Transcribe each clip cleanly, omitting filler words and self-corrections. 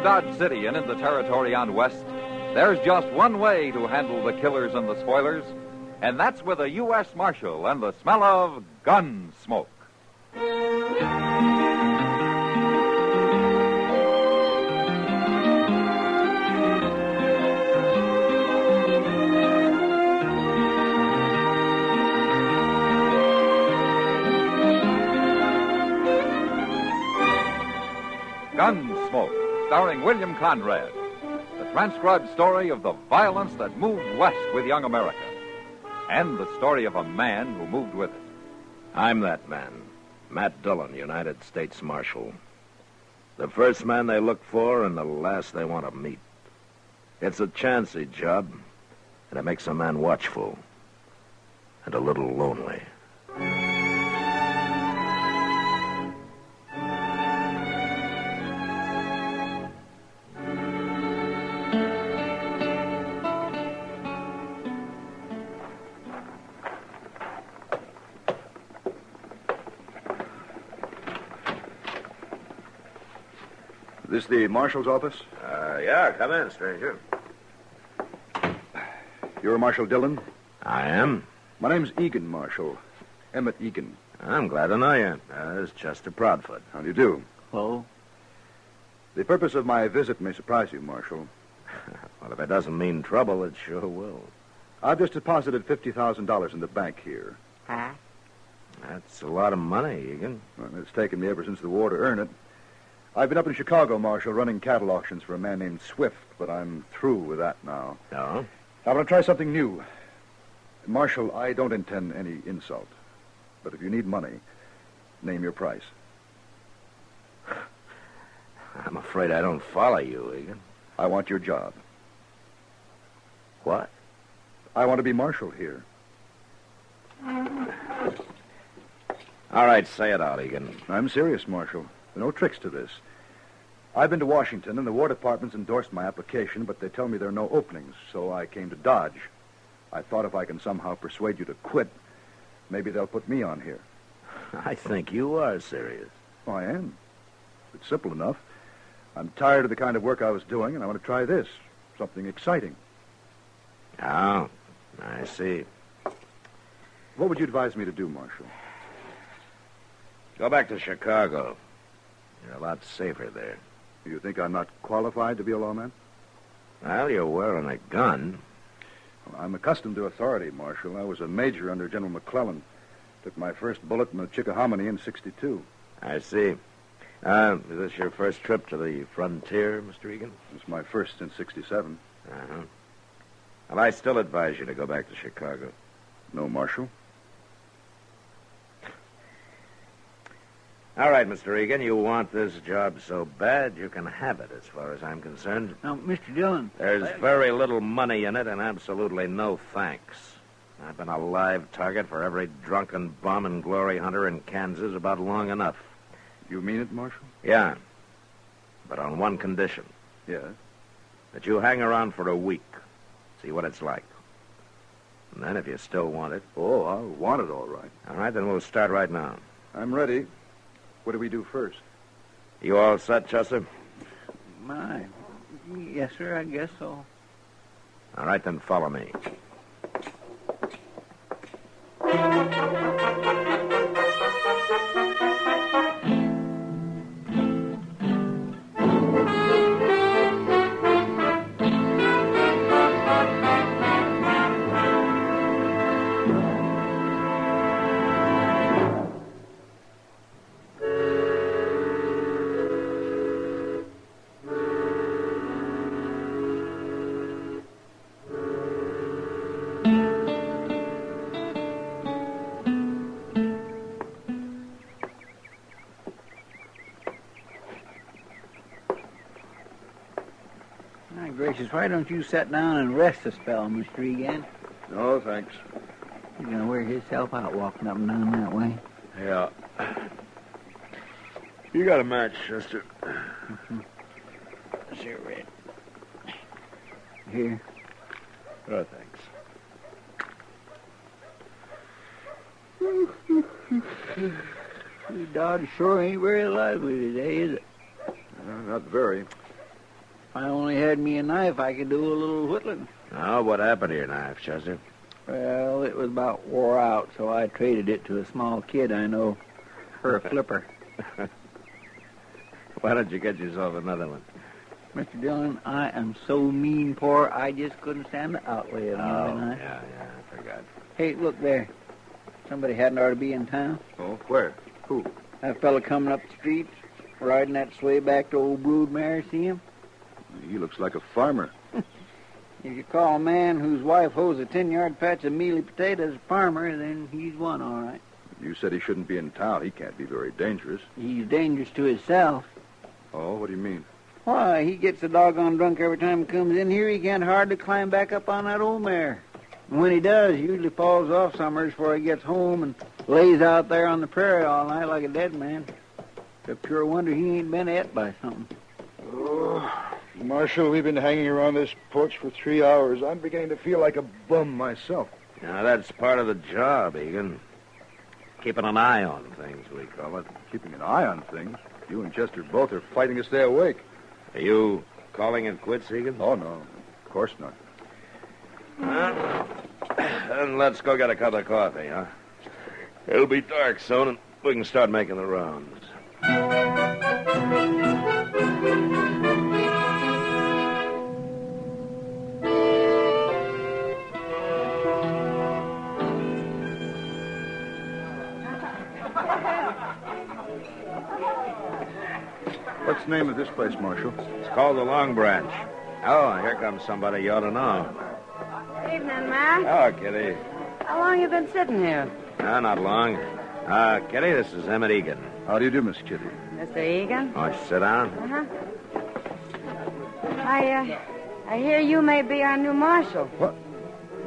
Dodge City and in the territory on west, there's just one way to handle the killers and the spoilers, and that's with a U.S. Marshal and the smell of Gunsmoke. Gunsmoke, starring William Conrad. The transcribed story of the violence that moved west with young America. And the story of a man who moved with it. I'm that man, Matt Dillon, United States Marshal. The first man they look for and the last they want to meet. It's a chancy job, and it makes a man watchful and a little lonely. Is this the Marshal's office? Yeah, come in, stranger. You're Marshal Dillon? I am. My name's Egan Marshal. Emmett Egan. I'm glad to know you. This is Chester Proudfoot. How do you do? Hello. The purpose of my visit may surprise you, Marshal. Well, if it doesn't mean trouble, it sure will. I've just deposited $50,000 in the bank here. Huh? That's a lot of money, Egan. Well, it's taken me ever since the war to earn it. I've been up in Chicago, Marshal, running cattle auctions for a man named Swift, but I'm through with that now. No? I want to try something new. Marshal, I don't intend any insult. But if you need money, name your price. I'm afraid I don't follow you, Egan. I want your job. What? I want to be Marshal here. All right, say it out, Egan. I'm serious, Marshal. There are no tricks to this. I've been to Washington, and the War Department's endorsed my application, but they tell me there are no openings, so I came to Dodge. I thought if I can somehow persuade you to quit, maybe they'll put me on here. I think you are serious. Oh, I am. It's simple enough. I'm tired of the kind of work I was doing, and I want to try this. Something exciting. Oh, I see. What would you advise me to do, Marshal? Go back to Chicago. You're a lot safer there. You think I'm not qualified to be a lawman? Well, you're wearing a gun. Well, I'm accustomed to authority, Marshal. I was a major under General McClellan. Took my first bullet in the Chickahominy in '62. I see. Is this your first trip to the frontier, Mr. Egan? It was my first since '67. Uh-huh. Well, I still advise you to go back to Chicago. No, Marshal. All right, Mr. Egan, you want this job so bad, you can have it, as far as I'm concerned. Now, Mr. Dillon. There's very little money in it and absolutely no thanks. I've been a live target for every drunken bum and glory hunter in Kansas about long enough. You mean it, Marshal? Yeah, but on one condition. Yes. That you hang around for a week, see what it's like. And then if you still want it... Oh, I'll want it all right. All right, then we'll start right now. I'm ready. What do we do first? You all set, Chester? My. Yes, sir, I guess so. All right, then follow me. My gracious, why don't you sit down and rest a spell, Mr. Egan? No, thanks. You're going to wear himself out walking up and down that way. Yeah. You got a match, Chester. Cigarette. Here. Oh, thanks. Dodge sure ain't very lively today, is it? Not very. If I only had me a knife, I could do a little whittling. Oh, what happened to your knife, Chester? Well, it was about wore out, so I traded it to a small kid I know for a flipper. Why don't you get yourself another one? Mr. Dillon, I am so mean poor, I just couldn't stand the outlay of another knife. Yeah, I forgot. Hey, look there. Somebody hadn't ought to be in town. Oh, where? Who? That fella coming up the street, riding that sleigh back to old Broodmare, see him? He looks like a farmer. If you call a man whose wife hoes a 10-yard patch of mealy potatoes a farmer, then he's one, all right. You said he shouldn't be in town. He can't be very dangerous. He's dangerous to himself. Oh, what do you mean? Why, he gets a doggone drunk every time he comes in here. He can't hardly climb back up on that old mare. And when he does, he usually falls off summers before he gets home and lays out there on the prairie all night like a dead man. It's a pure wonder he ain't been ate by something. Oh, Marshal, we've been hanging around this porch for 3 hours. I'm beginning to feel like a bum myself. Now, that's part of the job, Egan. Keeping an eye on things, we call it. Keeping an eye on things? You and Chester both are fighting to stay awake. Are you calling it quits, Egan? Oh, no. Of course not. Well, then let's go get a cup of coffee, huh? It'll be dark soon, and we can start making the rounds. What's the name of this place, Marshal? It's called the Long Branch. Oh, here comes somebody you ought to know. Evening, Matt. Oh, Kitty. How long you been sitting here? No, not long. Kitty, this is Emmett Egan. How do you do, Miss Kitty? Mr. Egan? Why don't you sit down? Uh-huh. I hear you may be our new marshal. What?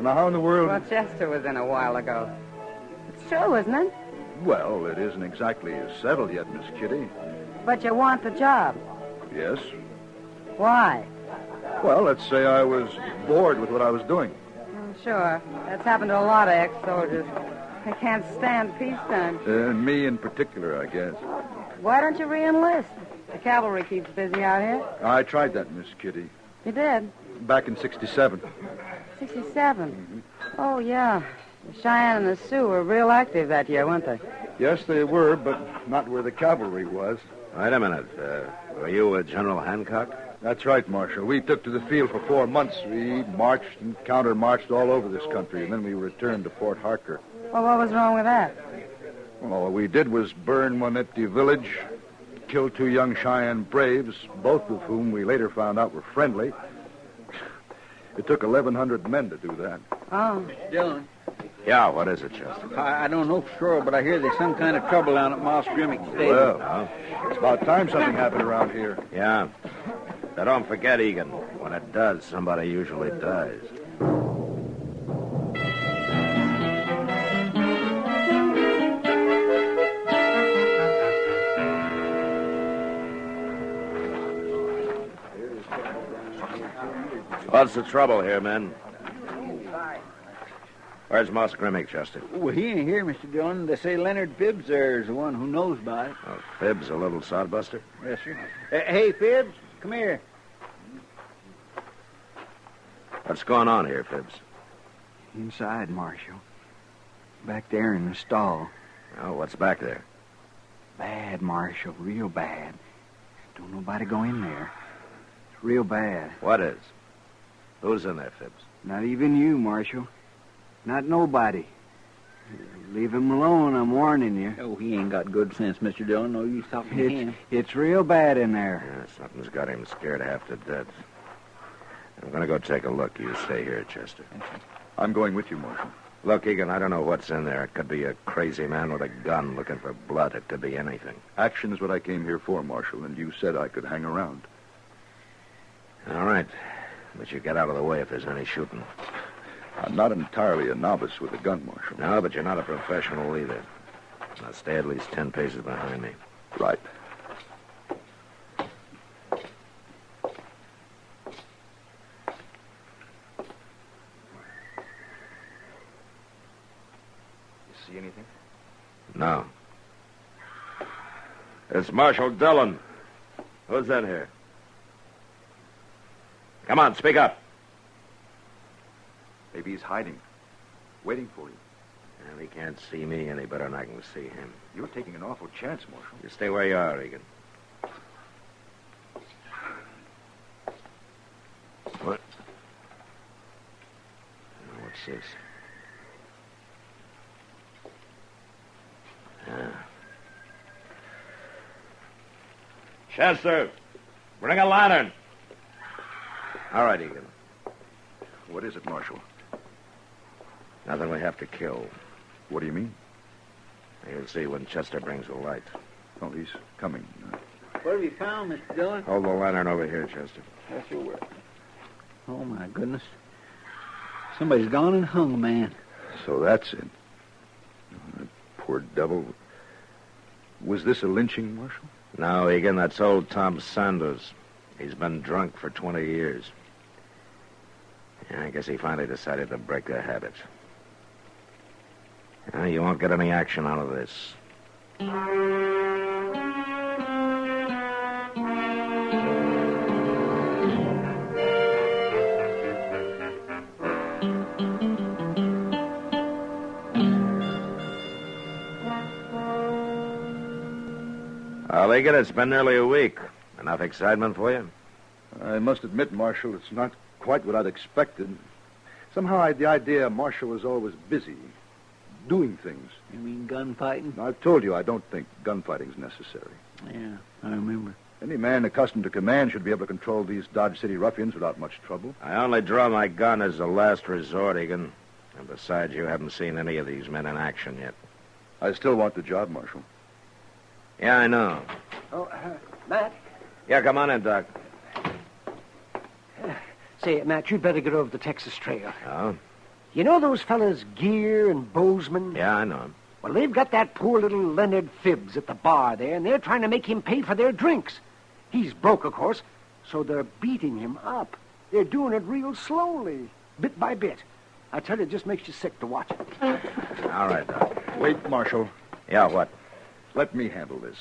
Now, how in the world... Well, Chester was in a while ago. It's true, isn't it? Well, it isn't exactly settled yet, Miss Kitty. But you want the job. Yes? Why? Well, let's say I was bored with what I was doing. Sure. That's happened to a lot of ex-soldiers. They can't stand peacetime. Me in particular, I guess. Why don't you re-enlist? The cavalry keeps busy out here. I tried that, Miss Kitty. You did? Back in 67. 67? Mm-hmm. Oh, yeah. The Cheyenne and the Sioux were real active that year, weren't they? Yes, they were, but not where the cavalry was. Wait a minute. Were you with General Hancock? That's right, Marshal. We took to the field for 4 months. We marched and counter-marched all over this country, and then we returned to Fort Harker. Well, what was wrong with that? Well, all we did was burn one empty village, kill 2 young Cheyenne braves, both of whom we later found out were friendly. It took 1,100 men to do that. Oh. Dillon, Yeah, what is it, Chester? I don't know for sure, but I hear there's some kind of trouble down at Moss Grimmick Stable. Well, it's about time something happened around here. Yeah. Now, don't forget, Egan. When it does, somebody usually dies. What's the trouble here, men? Where's Moss Grimmick, Chester? Well, he ain't here, Mr. Dillon. They say Leonard Phibbs there is the one who knows about it. Oh, Phibbs, a little sodbuster? Yes, sir. Hey, Phibbs, come here. What's going on here, Phibbs? Inside, Marshal. Back there in the stall. Oh, what's back there? Bad, Marshal. Real bad. Don't nobody go in there. It's real bad. What is? Who's in there, Phibbs? Not even you, Marshal. Not nobody. Leave him alone, I'm warning you. Oh, he ain't got good sense, Mr. Dillon. No use talking to him. It's real bad in there. Yeah, something's got him scared half to death. I'm going to go take a look. You stay here, Chester. I'm going with you, Marshal. Look, Egan, I don't know what's in there. It could be a crazy man with a gun looking for blood. It could be anything. Action is what I came here for, Marshal, and you said I could hang around. All right. But you get out of the way if there's any shooting. I'm not entirely a novice with a gun, Marshal. No, but you're not a professional either. Now stay at least 10 paces behind me. Right. See anything? No. It's Marshal Dillon. Who's in here? Come on, speak up. Maybe he's hiding, waiting for you. Well, he can't see me any better than I can see him. You're taking an awful chance, Marshal. You stay where you are, Egan. What? What's this? Chester, bring a lantern. All right, Egan. What is it, Marshal? Nothing we have to kill. What do you mean? You'll see when Chester brings the light. Oh, he's coming. What have you found, Mr. Dillon? Hold the lantern over here, Chester. Yes, sir, will. Oh, my goodness. Somebody's gone and hung a man. So that's it. Oh, that poor devil. Was this a lynching, Marshal? No, Egan, that's old Tom Sanders. He's been drunk for 20 years. Yeah, I guess he finally decided to break the habit. You won't get any action out of this. Well, Egan, it's been nearly a week. Enough excitement for you? I must admit, Marshal, it's not quite what I'd expected. Somehow the idea Marshal was always busy, doing things. You mean gunfighting? I've told you I don't think gunfighting's necessary. Yeah, I remember. Any man accustomed to command should be able to control these Dodge City ruffians without much trouble. I only draw my gun as a last resort, Egan. And besides, you haven't seen any of these men in action yet. I still want the job, Marshal. Yeah, I know. Oh, Matt? Yeah, come on in, Doc. Say, Matt, you'd better get over the Texas Trail. Oh? You know those fellas Gear and Bozeman? Yeah, I know him. Well, they've got that poor little Leonard Phibbs at the bar there, and they're trying to make him pay for their drinks. He's broke, of course, so they're beating him up. They're doing it real slowly, bit by bit. I tell you, it just makes you sick to watch it. All right, Doc. Wait, Marshal. Yeah, what? Let me handle this.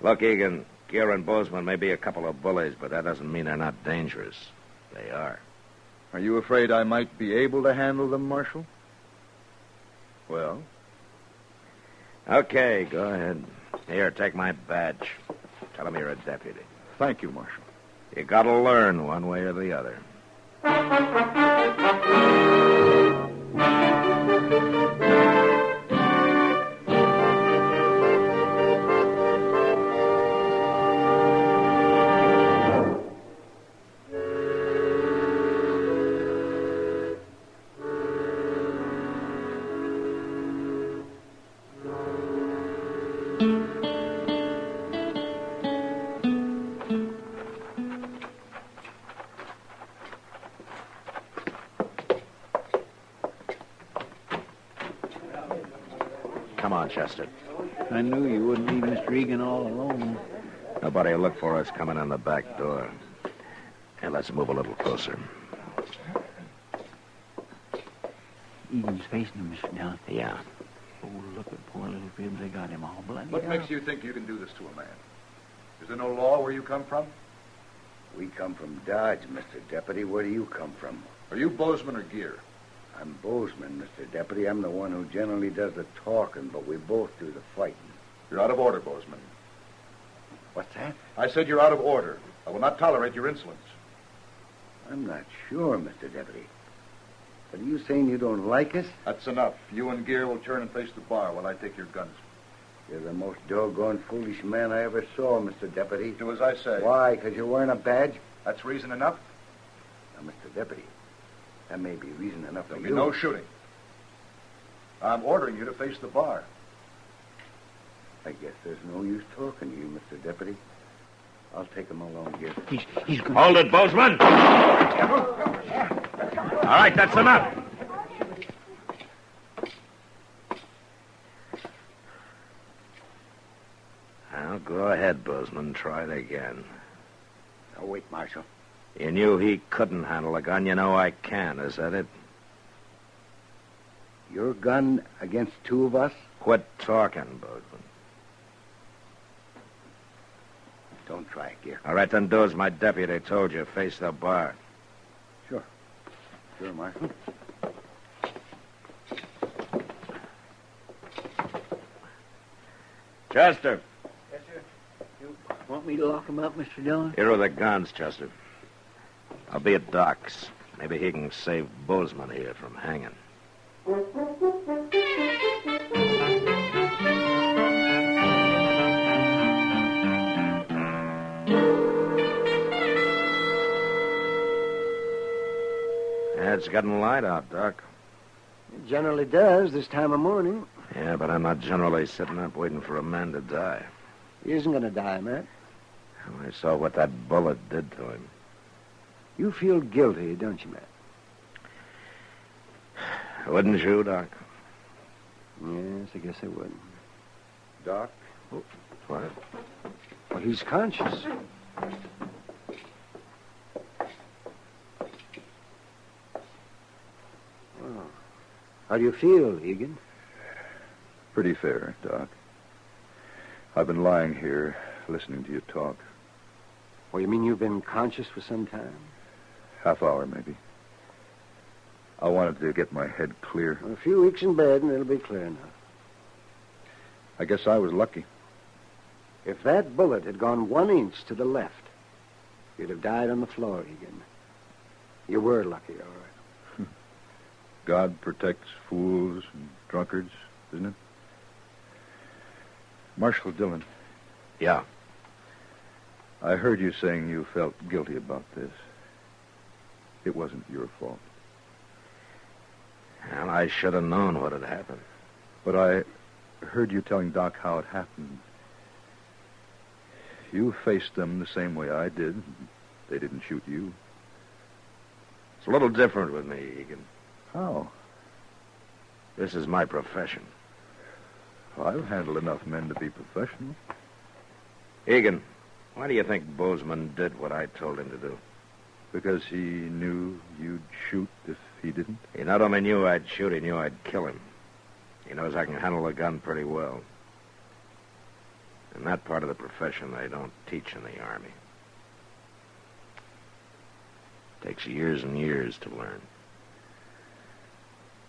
Look, Egan, Gear and Bozeman may be a couple of bullies, but that doesn't mean they're not dangerous. They are. Are you afraid I might be able to handle them, Marshal? Well? Okay, go ahead. Here, take my badge. Tell them you're a deputy. Thank you, Marshal. You gotta learn one way or the other. Come on, Chester. I knew you wouldn't leave Mr. Egan all alone. Nobody will look for us coming in the back door. And let's move a little closer. Egan's facing him, Mr. Dillon. Yeah. Oh, look at poor little Phibbs. They got him all bloody. What makes you think you can do this to a man? Is there no law where you come from? We come from Dodge, Mr. Deputy. Where do you come from? Are you Bozeman or Gear? I'm Bozeman, Mr. Deputy. I'm the one who generally does the talking, but we both do the fighting. You're out of order, Bozeman. What's that? I said you're out of order. I will not tolerate your insolence. I'm not sure, Mr. Deputy. But are you saying you don't like us? That's enough. You and Gear will turn and face the bar while I take your guns. You're the most doggone foolish man I ever saw, Mr. Deputy. Do as I say. Why? Because you're wearing a badge? That's reason enough? Now, Mr. Deputy, that may be reason enough for There'll you. be no shooting. I'm ordering you to face the bar. I guess there's no use talking to you, Mr. Deputy. I'll take him along here. He's going Hold it, Bozeman! All right, that's enough. Now, go ahead, Bozeman. Try it again. Now, wait, Marshal. You knew he couldn't handle a gun. You know I can. Is that it? Your gun against two of us? Quit talking, Bozeman. Don't try it, Gear. All right, then do as my deputy told you. Face the bar. Sure, Marshal. Chester, Yes, sir. You want me to lock him up, Mr. Dillon? here are the guns, Chester. I'll be at Doc's. Maybe he can save Bozeman here from hanging. Yeah, it's getting light out, Doc. It generally does this time of morning. Yeah, but I'm not generally sitting up waiting for a man to die. He isn't going to die, Matt. I saw what that bullet did to him. You feel guilty, don't you, Matt? Wouldn't you, Doc? Yes, I guess I would. Doc? What? Well, he's conscious. Oh. How do you feel, Egan? Pretty fair, Doc. I've been lying here, listening to you talk. Well, you mean you've been conscious for some time? Half hour, maybe. I wanted to get my head clear. Well, a few weeks in bed, and it'll be clear enough. I guess I was lucky. If that bullet had gone 1 inch to the left, you'd have died on the floor, Egan. You were lucky, all right. God protects fools and drunkards, isn't it? Marshal Dillon, Yeah. I heard you saying you felt guilty about this. It wasn't your fault. Well, I should have known what had happened. But I heard you telling Doc how it happened. You faced them the same way I did. They didn't shoot you. It's a little different with me, Egan. How? This is my profession. Well, I've handled enough men to be professional. Egan, why do you think Bozeman did what I told him to do? Because he knew you'd shoot if he didn't? He not only knew I'd shoot, he knew I'd kill him. He knows I can handle a gun pretty well. And that part of the profession they don't teach in the Army. Takes years and years to learn.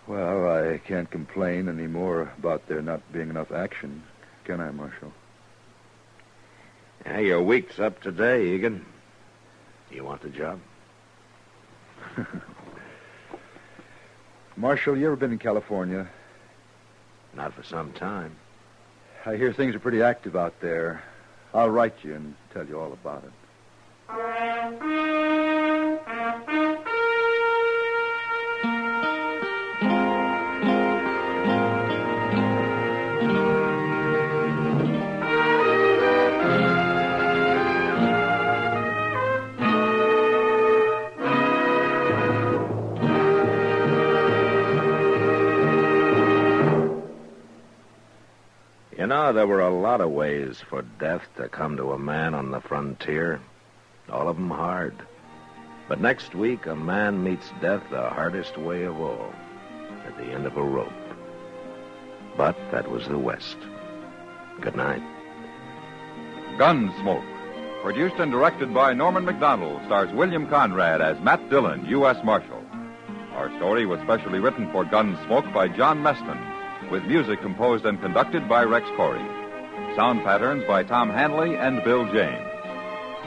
Well, I can't complain any more about there not being enough action, can I, Marshal? Yeah, your week's up today, Egan. Do you want the job? Marshal, you ever been in California? Not for some time. I hear things are pretty active out there. I'll write you and tell you all about it. You know, there were a lot of ways for death to come to a man on the frontier. All of them hard. But next week, a man meets death the hardest way of all, at the end of a rope. But that was the West. Good night. Gunsmoke, produced and directed by Norman McDonald, stars William Conrad as Matt Dillon, U.S. Marshal. Our story was specially written for Gunsmoke by John Messman, with music composed and conducted by Rex Corey. Sound patterns by Tom Hanley and Bill James.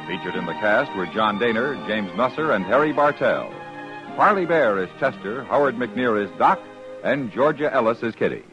Featured in the cast were John Daner, James Nusser, and Harry Bartell. Parley Bear is Chester, Howard McNear is Doc, and Georgia Ellis is Kitty.